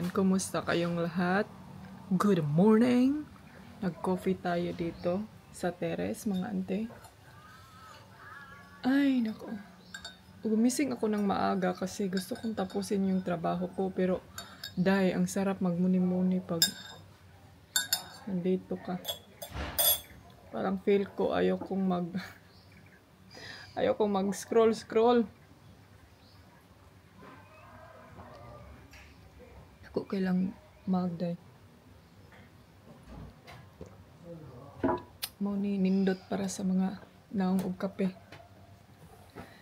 Ayan, kumusta kayong lahat? Good morning! Nag-coffee tayo dito sa terrace, mga ante. Ay, nako. Gumising ako ng maaga kasi gusto kong tapusin yung trabaho ko. Pero, ang sarap magmuni-muni pag nandito ka. Parang feel ko ayaw kong mag-scroll. Ako kailang magday. Mau ni nindot para sa mga naong og kape.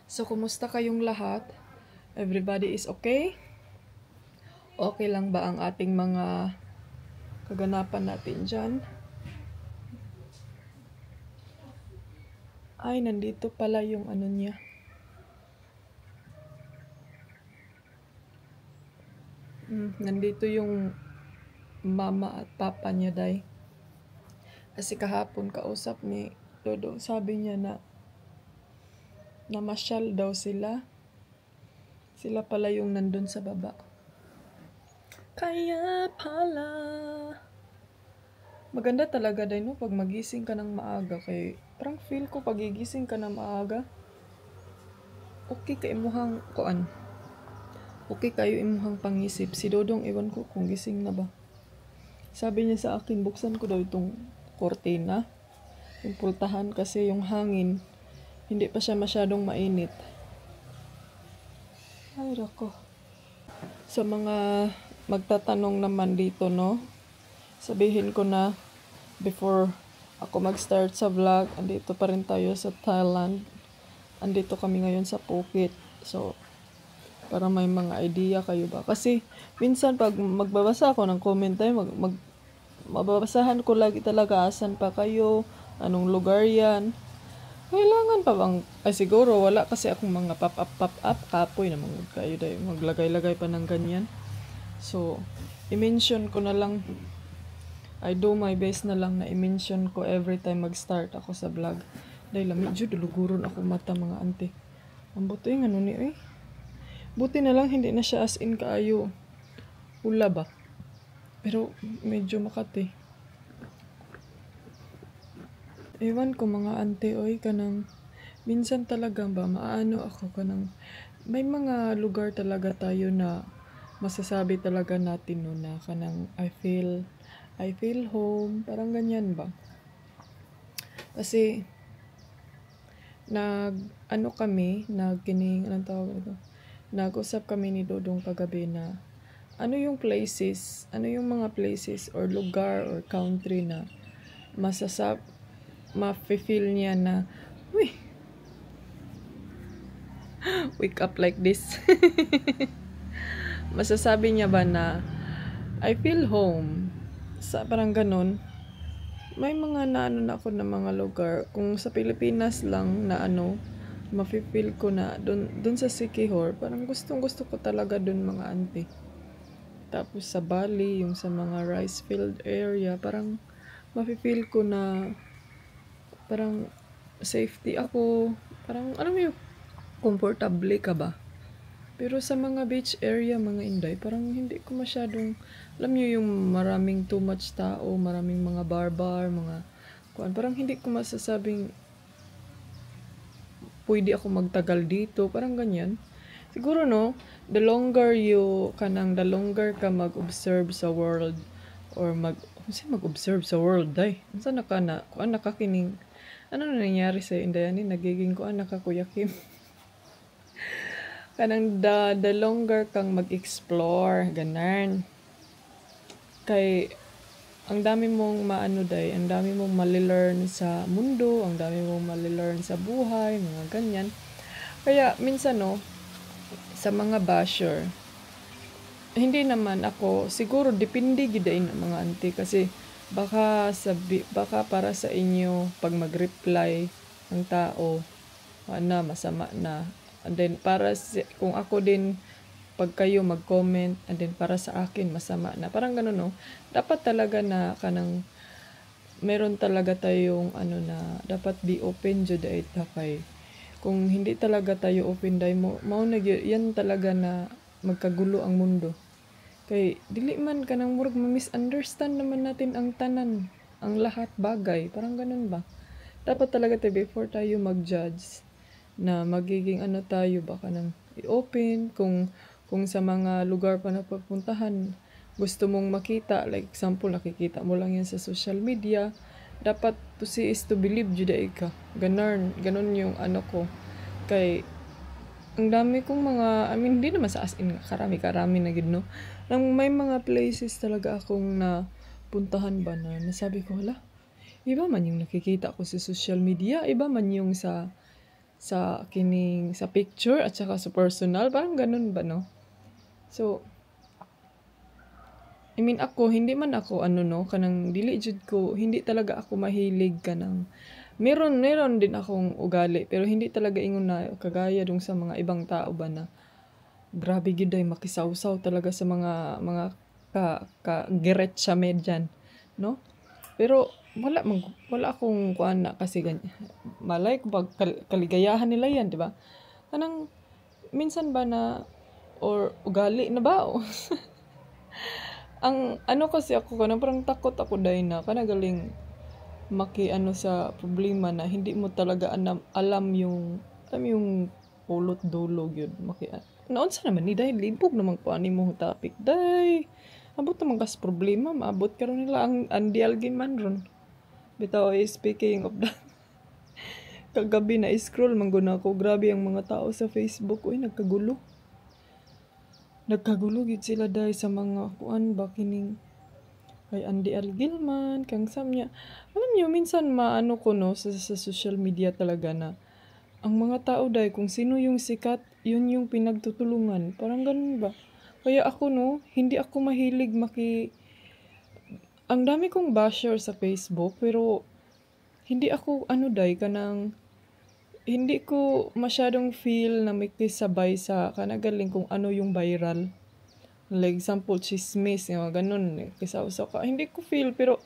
So, kumusta kayong lahat? Everybody is okay? Okay lang ba ang ating mga kaganapan natin dyan? Ay, nandito pala yung ano niya. Nandito yung mama at papa niya, day. Kasi kahapon kausap ni Dodo, sabi niya na namasyal daw sila. Sila pala yung nandun sa baba. Kaya pala. Maganda talaga day, no? Pag magising ka ng maaga. Kay parang feel ko pag gigising ka ng maaga, okay ka imuhang kuan. Okay kayo imuhang pangisip. Si Dodong, ewan ko kung gising na ba. Sabi niya sa akin, buksan ko daw itong kortina. Yung pultahan kasi yung hangin, hindi pa siya masyadong mainit. Ay, rako. Sa mga magtatanong naman dito, no? Sabihin ko na, before ako mag-start sa vlog, andito pa rin tayo sa Thailand. Andito kami ngayon sa Phuket. So, para may mga idea kayo ba. Kasi, minsan pag magbabasa ako ng comment tayo, mababasahan ko lagi talaga asan pa kayo, anong lugar yan. Kailangan pa bang, siguro wala kasi akong mga pop-up, kapoy naman kayo dahil maglagay-lagay pa ng ganyan. So, i-mention ko na lang, I do my best na lang na i-mention ko every time mag-start ako sa vlog. Dahil medyo duluguron ako mata, mga ante. Ang buto yung ano ni, buti na lang hindi na siya as in kaayo. Hula ba? Pero medyo makati. Ewan ko mga ante, kanang minsan talaga ba maano ako kanang may mga lugar talaga tayo na masasabi talaga natin no na kanang I feel home, parang ganyan ba? Kasi nag-usap kami ni Dodong kagabi na ano yung mga places or lugar or country na ma-feel niya na, wake up like this. Masasabi niya ba na, I feel home. Parang ganun. May mga naano na ako na mga lugar. Kung sa Pilipinas lang na ma-feel ko na dun sa Siquijor, parang gustong-gusto ko talaga dun, mga auntie. Tapos sa Bali, yung sa mga rice field area, parang ma-feel ko na parang safety ako. Parang, alam mo yung comfortable ka ba? Pero sa mga beach area, mga inday, parang hindi ko masyadong, alam niyo yung maraming too much tao, maraming mga bar, mga kuan, parang hindi ko masasabing pwede ako magtagal dito, parang ganyan. Siguro no, the longer ka mag-observe sa world or mag-observe sa world day. Unsa nakakining ano na nangyari sa Indayani, nagiging nakakuyakim. Kanang the longer kang mag-explore, ganan. Kay ang dami mong ang dami mong mali-learn sa mundo, ang dami mong mali-learn sa buhay, mga ganyan. Kaya minsan sa mga basher, hindi naman ako, siguro depende gidain ng mga auntie kasi baka para sa inyo pag mag-reply ng tao masama na, and then kung ako din pag kayo mag-comment, and then para sa akin masama na, parang gano'n dapat talaga na meron talaga tayong na dapat be open jud ay kay kung hindi talaga tayo open day yan talaga na magkagulo ang mundo. Kay dili man kanang murag ma-misunderstand naman natin ang tanan, ang lahat bagay, parang ganun ba? Dapat talaga before tayo mag-judge na magiging ano tayo baka nang i-open kung sa mga lugar pa na pagpuntahan gusto mong makita, like example nakikita mo lang yan sa social media, dapat to see is to believe jud ka. Ganon yung ano ko. Kay ang dami kong mga, hindi naman sa as in karami-karami na gid no. Nang may mga places talaga akong na puntahan ba na nasabi ko, hala, iba man yung nakikita ko sa social media, iba man yung sa picture at saka sa personal, parang ganun ba no. So ako hindi man ako ano no kanang dili jud ko, hindi talaga ako mahilig kanang meron din akong ugali pero hindi talaga ingon na kagaya dong sa mga ibang tao ba na grabe gyud ay makisawsaw talaga sa mga giretsa medyan no. Pero wala akong kuan na kasi ganyan. Malay ko pag kaligayahan nila yan, di ba? Kanang minsan ba na or ugali na ba? Ang ano kasi ako kanang parang takot ako dahil na kanagaling ano sa problema na hindi mo talaga alam yung pulot dulo yun naon sa naman ni dahil libog naman po ani mo topic dai abot naman kas problema maabot karon nila ang Andy Algin man ron bitaw speaking of that kagabi na scroll man gud ako grabe ang mga tao sa Facebook oy nagkagulo gid sila dahil sa mga kuan ba kining kay Andy L. Gilman, kang samya. Alam niyo, minsan maano ko no sa social media talaga na ang mga tao dahil kung sino yung sikat, yun yung pinagtutulungan. Parang ganun ba? Kaya ako no, hindi ako mahilig ang dami kong basher sa Facebook, pero hindi ako ano dahil kanang hindi ko masyadong feel na may kisabay sa kanagaling kung ano yung viral. Like example, chismis, yung ganun, kisaw-saw ka. Hindi ko feel, pero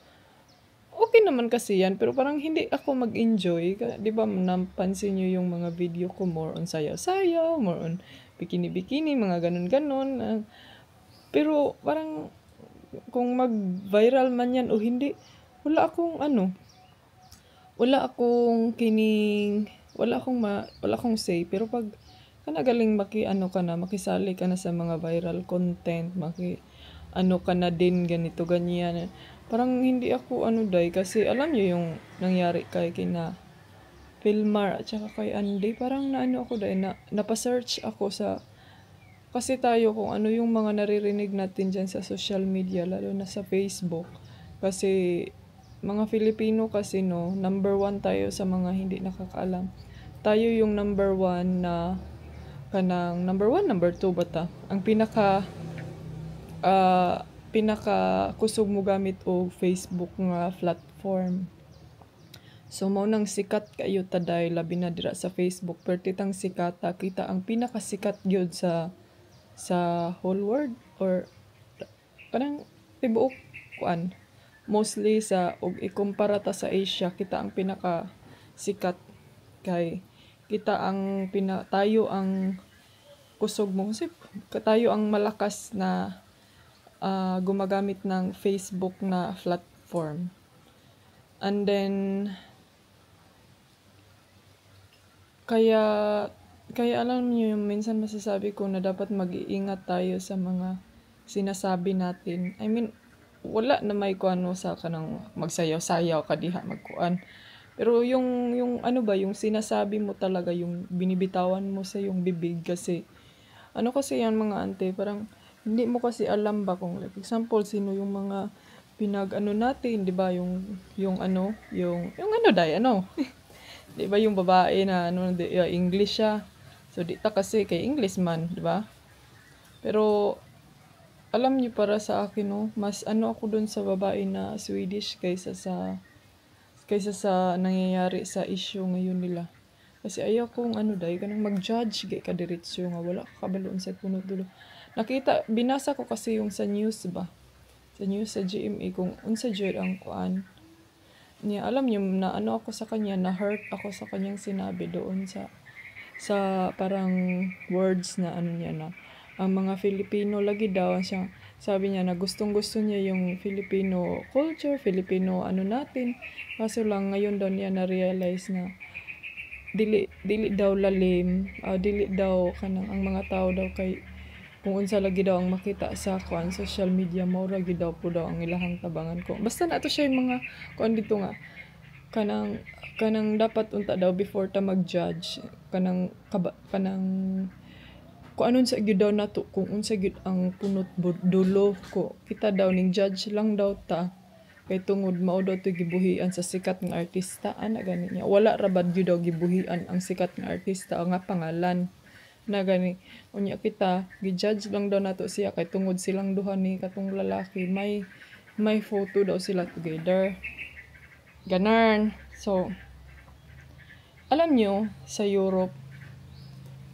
okay naman kasi yan. Pero parang hindi ako mag-enjoy. Di ba, napansin nyo yung mga video ko, more on sayaw-sayaw, more on bikini-bikini, mga ganun-ganun. Pero parang, kung mag-viral man yan o hindi, wala akong wala akong say. Pero pag kanagaling makisali ka na sa mga viral content, ka na din ganito ganyan. Parang hindi ako kasi alam niyo yung nangyari kay kina Filmar at saka kay Andy, parang ako na napasearch ako kasi tayo kung ano yung mga naririnig natin dyan sa social media, lalo na sa Facebook. Kasi mga Filipino kasi no, number 1 tayo sa mga hindi nakakaalam. Tayo yung number 1 na kanang number 1, number 2 bata. Ang pinaka kusog mo gamit og Facebook nga platform. So mao nang sikat kayo taday labi na dira sa Facebook, pertitang sikat kita ang pinakasikat gyud sa whole world or parang tibuok kuan. Mostly sa og ikumpara ta sa Asia, kita ang pinaka sikat kay kita ang tayo ang kusog mo kasi tayo ang malakas na gumagamit ng Facebook na platform. And then kaya alam niyo yung minsan masasabi ko na dapat mag-iingat tayo sa mga sinasabi natin. I mean, wala na may kuano sa kanang magsayaw-sayaw ka diha magkuan. Pero yung yung sinasabi mo talaga, yung binibitawan mo sa yung bibig kasi kasi yan mga ante, parang hindi mo kasi alam ba kung like example sino yung mga natin, 'di ba? Yung dai 'di ba yung babae na English siya. So di ta kasi kay English man, 'di ba? Pero alam niyo para sa akin mas ako dun sa babae na Swedish kaysa sa nangyayari sa issue ngayon nila. Kasi ayaw kong dahil kanang mag-judge kay kadiretso nga wala ka kabaloon sa punot dulo. Binasa ko kasi yung sa news ba. Sa news sa GMA kung unsa jud ang kuan. Niya alam niyo na ako sa kanya, na hurt ako sa kanyang sinabi doon sa parang words na niya na ang mga Filipino lagi daw Sabi niya na gustong-gusto niya yung Filipino culture, Filipino ano natin. Kaso lang ngayon daw niya na-realize na dili daw lalim, dili daw kanang ang mga tao daw kay kung unsa lagi daw ang makita sa kuan social media maura gid daw po daw ang ilahang tabangan ko. Basta na to siya yung mga kuan dito nga kanang dapat unta daw before ta mag-judge kanang kung anon sa gyud daw nato kung unsa gyud ang punot dulo ko kita daw ning judge lang daw ta kay tungod mao daw to gibuhian sa sikat nga artista ana gani niya wala ra bad gyud daw gibuhian ang sikat nga artista nga pangalan na gani unya kita gi-judge lang daw nato siya kay tungod silang duha ni katong lalaki may photo daw sila together ganon. So alam nyo sa Europe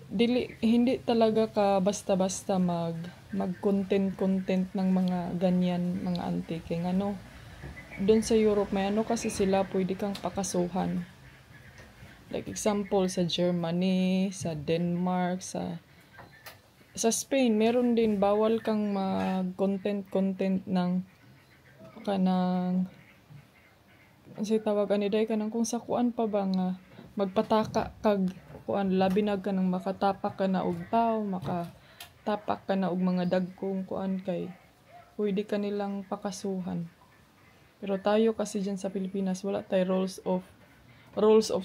hindi talaga ka basta-basta mag content ng mga ganyan mga antike ngano doon sa Europe may ano kasi sila pwede kang pakasuhan. Like example sa Germany, sa Denmark, sa Spain, meron din bawal kang mag-content ng kanang kasi tawagan ni day kanang kung sa kuan pa ba nga magpataka kag kuan labi na kanang makatapak ka na og tao, makatapak ka na og mga dagkong kuan kay pwede ka nilang pakasuhan. Pero tayo kasi dyan sa Pilipinas wala tay rules of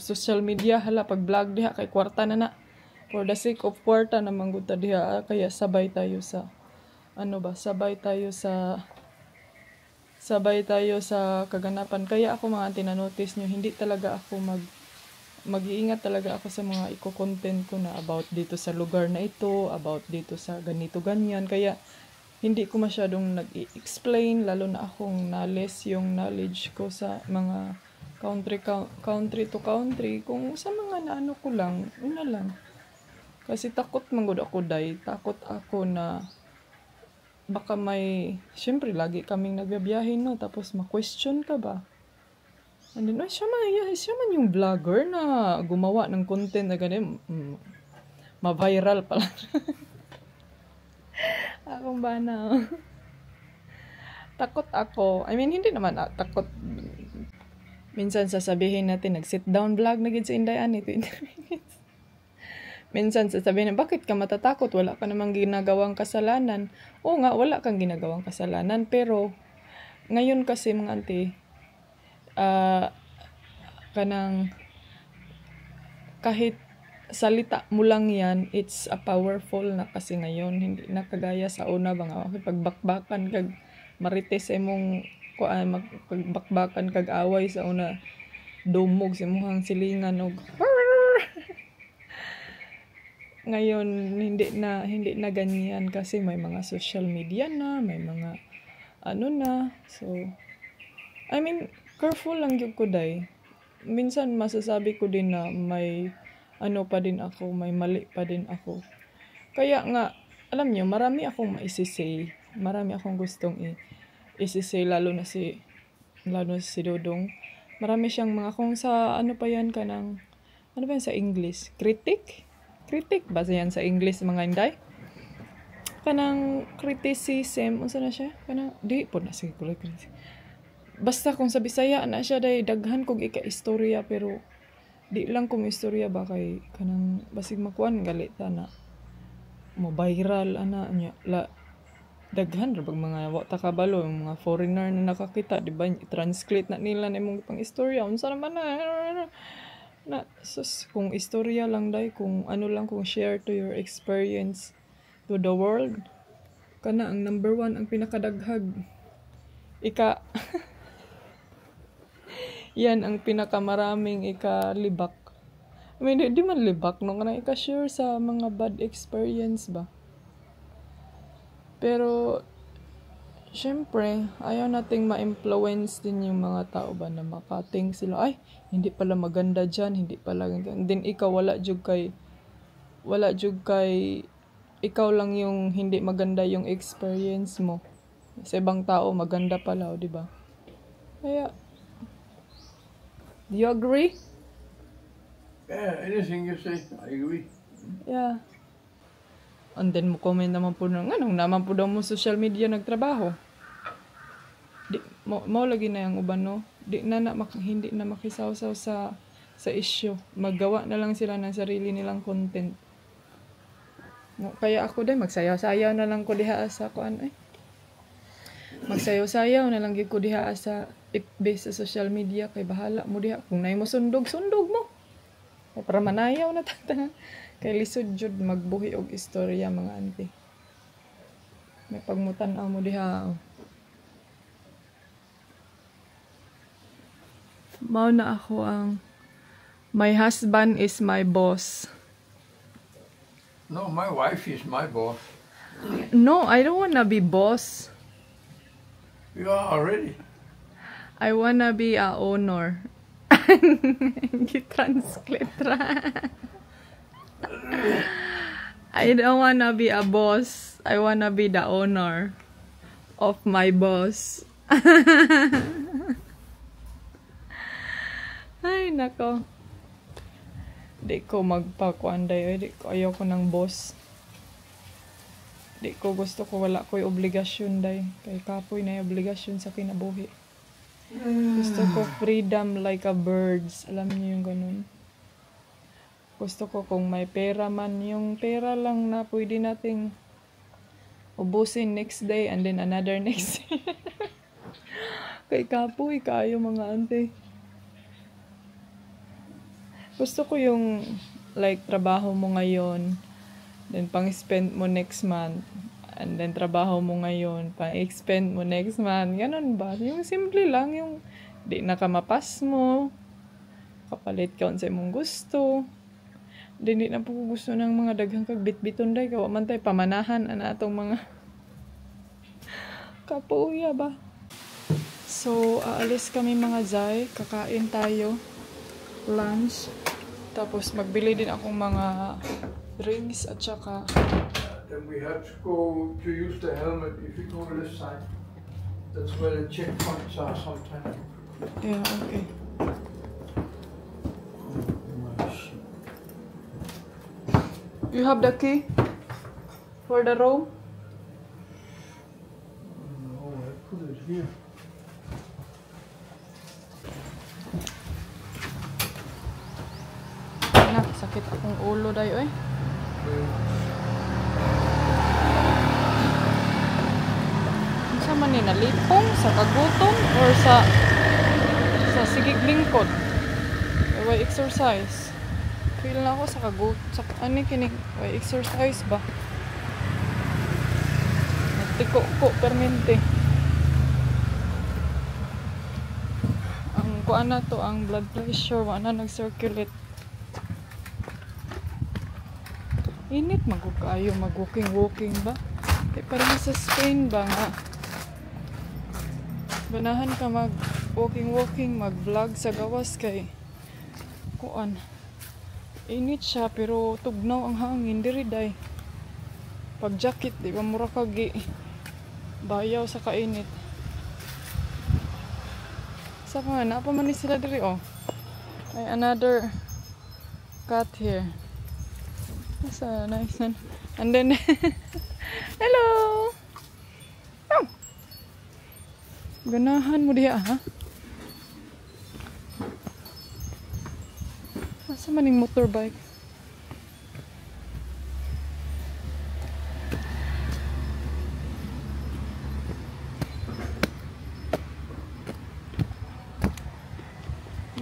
social media hala pag vlog diha kay kwarta na for the sake of kwarta na mangguta diha kaya sabay tayo sa kaganapan kaya ako mga tinanotice nyo hindi talaga ako mag-iingat talaga ako sa mga iko-content ko na about dito sa lugar na ito about dito sa ganito ganyan kaya hindi ko masyadong nag-explain lalo na akong na-less yung knowledge ko sa mga country to country kung sa mga naano ko lang una lang kasi takot manggod ako takot ako na baka syempre lagi kaming nagbibiyahe no tapos ma-question ka ba and then siya man yung vlogger na gumawa ng content na ganun ma-viral pala akong bana takot ako I mean hindi naman takot minsan sasabihin natin nag-sit down vlog na gid sa Indayan 20 minutes minsan sasabihin bakit ka matatakot wala ka namang ginagawang kasalanan o nga wala kang ginagawang kasalanan pero ngayon kasi mga auntie kanang kahit salita mo lang yan, it's a powerful na kasi ngayon, hindi na kagaya sa una ba nga, pagbakbakan kag marites imong pagbakbakan kag away sa una, dumog sa imong silingan og ngayon hindi na ganyan kasi may mga social media na, may mga ano na, so I mean, careful lang yung kuday. Minsan masasabi ko din na may ano pa din ako, may mali pa din ako. Kaya nga, alam nyo, marami akong maisisay. Marami akong gustong isisay, lalo na si Dodong. Marami siyang mga kung sa ano pa yan kanang, ano ba yan sa English? Critic ba yan sa English mga inday? Kanang criticism, unsa na siya? Kanang, di po na sige ko basta kung sa Bisaya na siya daghan kog ika-istorya pero di lang kung istorya ba kay kanang basig makuan galita na mo viral ana nya daghan ra bag mga wa ta kabalo mga foreigner na nakakita di ba translate na nila na imong pang istorya unsa naman na sus kung istorya lang dai kung ano lang kung share to your experience to the world kana ang number 1 ang pinakadaghag yan ang pinakamaraming ikalibak. I mean, di man libak no kanang ika-share sa mga bad experience ba. Pero syempre, ayaw nating ma-influence din yung mga tao ba na makating sila ay hindi pala maganda diyan, hindi pala din ikaw wala jud kay ikaw lang yung hindi maganda yung experience mo. Sa ibang tao maganda pala, di ba? Kaya do you agree? Yeah, anything you say, I agree. Yeah. And then mo comment naman po ng anong naman po daw mo social media nagtrabaho. Di mo lagi na yung uban no. Hindi na makisaw-saw sa issue. Maggawa na lang sila ng sarili nilang content. Kaya ako din magsayaw-sayaw na lang ko diha sa kuan ay. Magsayaw-sayaw na lang gyud ko diha sa FB sa social media kay bahala mo diha kung nay mo sundog mo. Para manayaw na tata. Kay lisod jud magbuhi og istorya mga auntie. May pagmutan-aw mo diha. Mao na ako ang my husband is my boss. No, my wife is my boss. No, I don't wanna be boss. You are already. I wanna be a owner. Gitranslate ra. I don't wanna be a boss. I wanna be the owner of my boss. Ay, nako. Di ko magpakuanday. Ayaw ko ng boss. Di ko gusto ko wala ko'y obligasyon day. Kay kapoy na yung obligasyon sa kinabuhi. Gusto ko freedom like a birds. Alam niyo yung ganun. Gusto ko kung may pera man, yung pera lang na pwede nating ubusin next day and then another next day. Kay kapoy kayo mga ante. Gusto ko yung like trabaho mo ngayon, then pang-spend mo next month, and then trabaho mo ngayon, pang-expend mo next month. Ganun ba? Yung simple lang, yung di nakamapas mo, kapalit ka sa imong gusto. Di na po gusto ng mga daghang kagbit-biton day, kawa man tayo pamanahan na atong mga kapuya ba? So, aalis kami mga zay, kakain tayo, lunch. Tapos magbili din akong mga drinks at saka Then we have to go to use the helmet if you go this side. That's where the checkpoints are sometimes. yeah, okay. You have the key for the room? No, I put it here. Nak, sakit akong ulo dayo eh. Sa man ni nalipong sa kagutom or sa sigig lingkod. Why exercise? Feel na ako sa sa ani kini why exercise ba? Nagtiko ko permente. Ang kuan na to ang blood pressure wa na nag-circulate. Init magkaayo mag-walking ba? Kaya parang sa Spain ba nga? Ganahan ka mag-walking, mag-vlog sa gawas kay kuan. Init siya pero tugnaw ang hangin diri day. Pag jacket di ba mura kagi bayaw sa kainit. Sa nga na pa man ni sila diri oh. May another cat here. That's a nice one. And then, hello! Oh! Ganahan mo diya, ha? Asa man yung motorbike?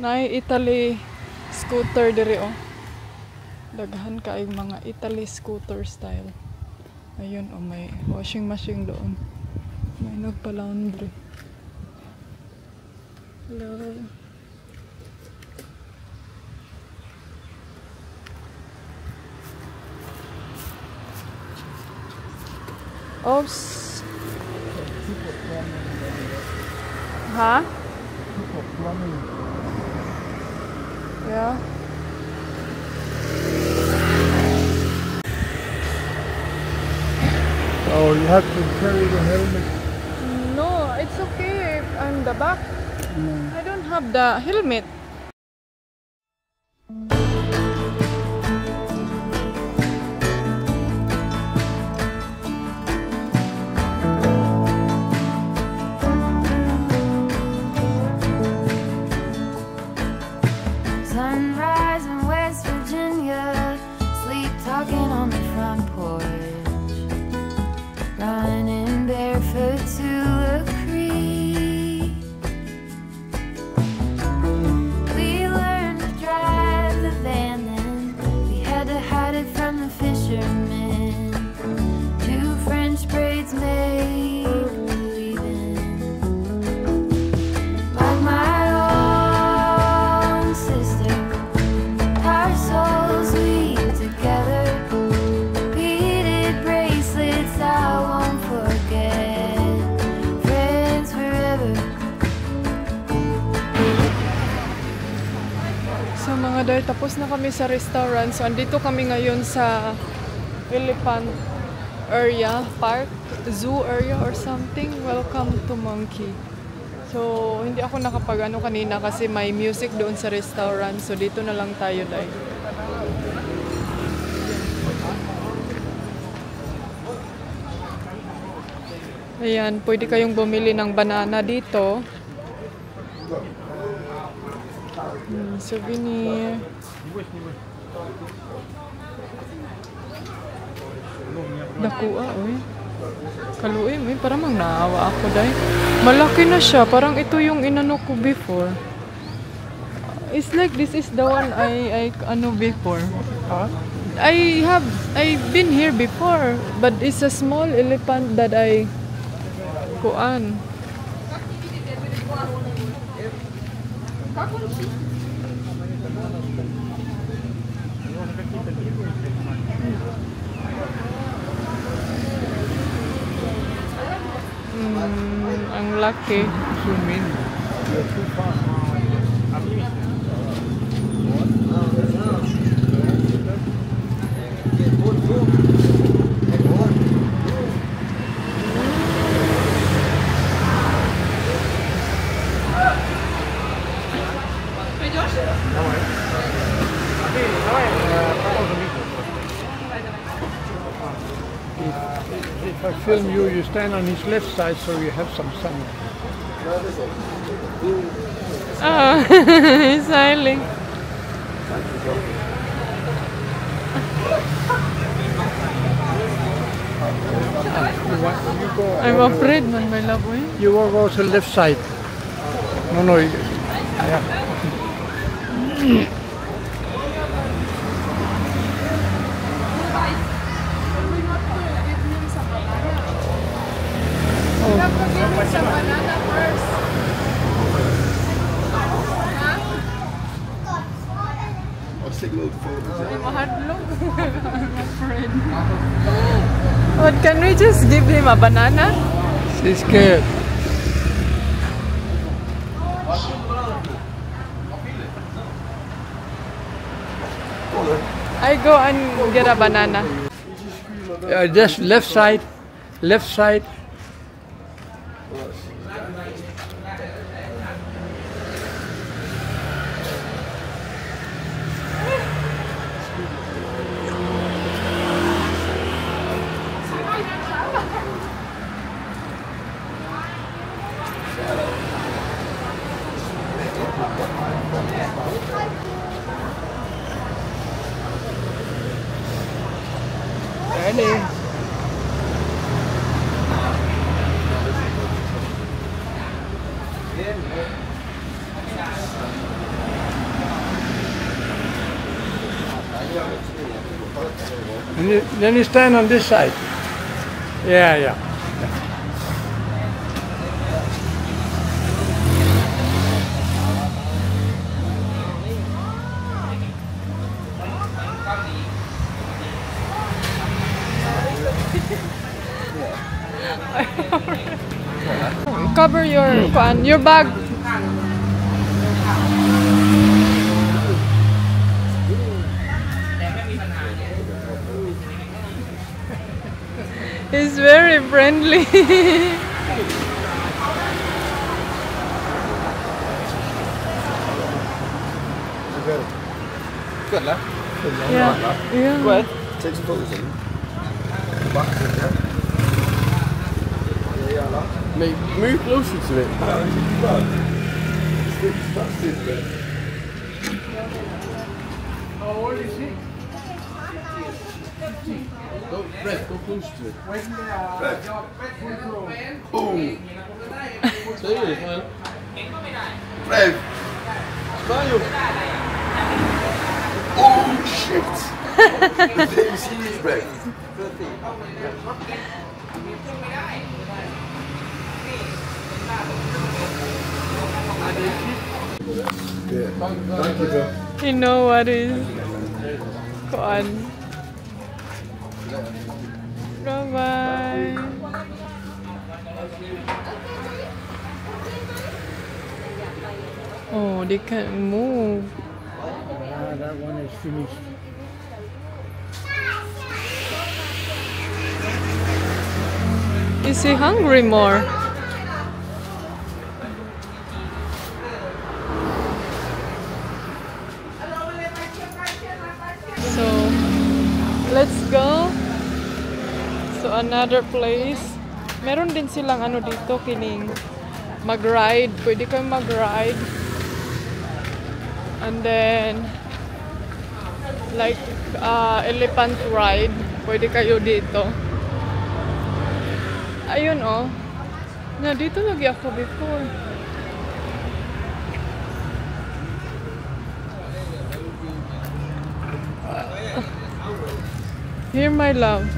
Nay Italy scooter diri oh. Daghan kaayong mga Italy scooter style. Ayun oh, may washing machine doon. May nagpa-laundry. Hello. Oops. Ha? Yeah. Oh, you have to carry the helmet. No, it's okay. I'm the back. Mm. I don't have the helmet. mga day, tapos na kami sa restaurant. So, andito kami ngayon sa Elephant area, park, zoo area or something. Welcome to Monkey. So, hindi ako nakapag-ano kanina kasi may music doon sa restaurant. So, dito na lang tayo day. Ayan, pwede kayong bumili ng banana dito. Souvenir. Dakua, oy. Kaluoy, oy. Parang mang naawa ako, day. Malaki na siya. Parang ito yung inano ko before. It's like this is the one I ano before. Huh? I've been here before, but it's a small elephant that I kuan. Ang laki. Zoom in. You're too far. If I film you, you stand on his left side so you have some sun. Oh, he's smiling. You go, I'm afraid man, my love. Eh? you will go to left side. No, yeah. What, can we just give him a banana? She's scared. I go and get a banana. Just left side, left side. Ready? And then you stand on this side. Yeah, yeah. Cover your bag. He's very friendly. Good luck. Yeah. Yeah. Go ahead. Take some photos of him. Mate, move closer to it. How old is he? Go, Fred, go closer to it. When they are full grown. Boom. Seriously, man. Fred. Smile. Oh, shit. You see this, Fred? Yeah. Thank you, bro. You know what is kuan. Bye-bye. Oh, they can't move. that one is finished. Is he hungry more? So, let's go to another place. Meron din silang ano dito, kining mag-ride. Pwede kayo mag-ride. And then, like, elephant ride. Pwede kayo dito. Ayun oh. Na dito lagi ako before. Here my love.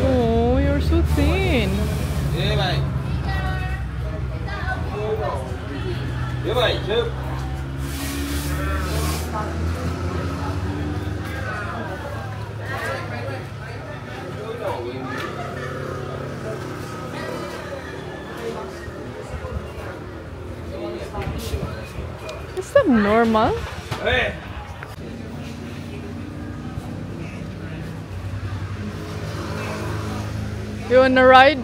Oh, you're so thin. Is that normal? Hey! You wanna ride?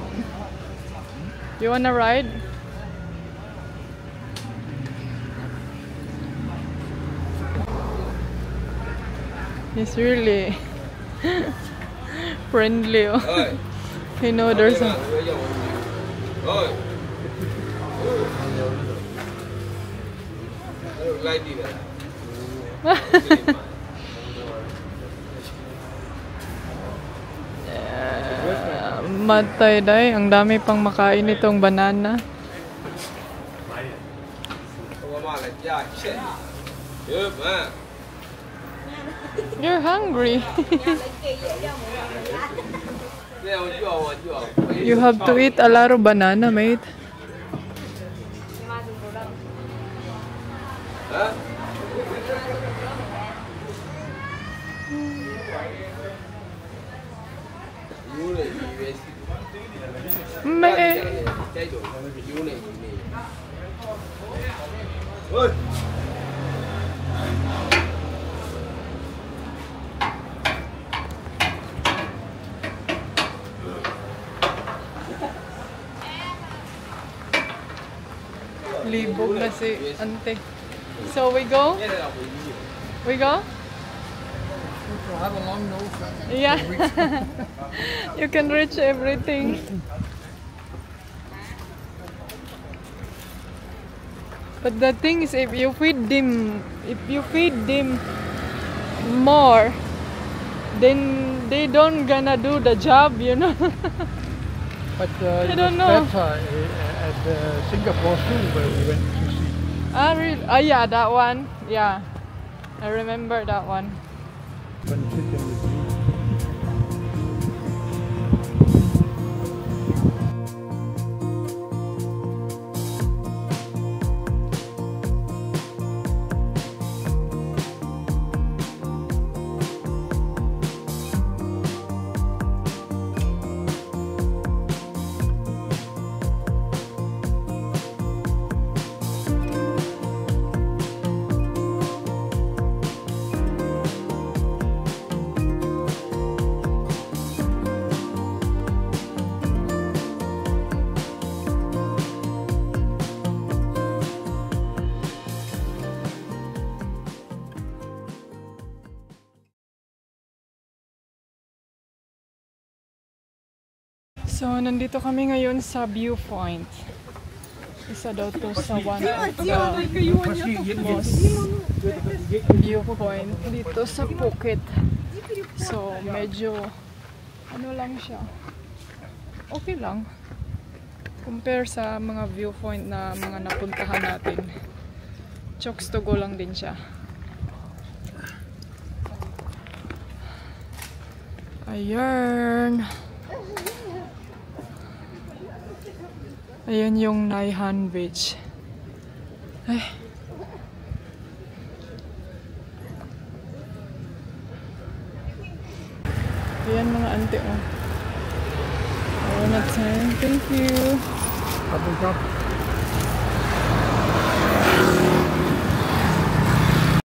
You wanna ride? He's really friendly. Ơi! You know there's a Ơi! Like đi vậy. matay day. Ang dami pang makain itong banana. You're hungry. You have to eat a lot of banana, mate. Libog na si ante. So we go? We go? We'll have a long nose. Yeah. You can reach everything. But the thing is, if you feed them more, then they don't gonna do the job, you know. But I don't know. That's at Singapore Zoo where we went to see. Really? Yeah, that one. Yeah, I remember that one. When you sit in the zoo. So, nandito kami ngayon sa viewpoint. Isa daw to sa one of the most viewpoint dito sa Phuket. So, medyo ano lang siya. Okay lang. Compare sa mga viewpoint na mga napuntahan natin. Chokes to go lang din siya. Ayan. Ayan yung Nai Han Beach. Ay. Ayan mga ante oh. I wanna thank you. Up and top.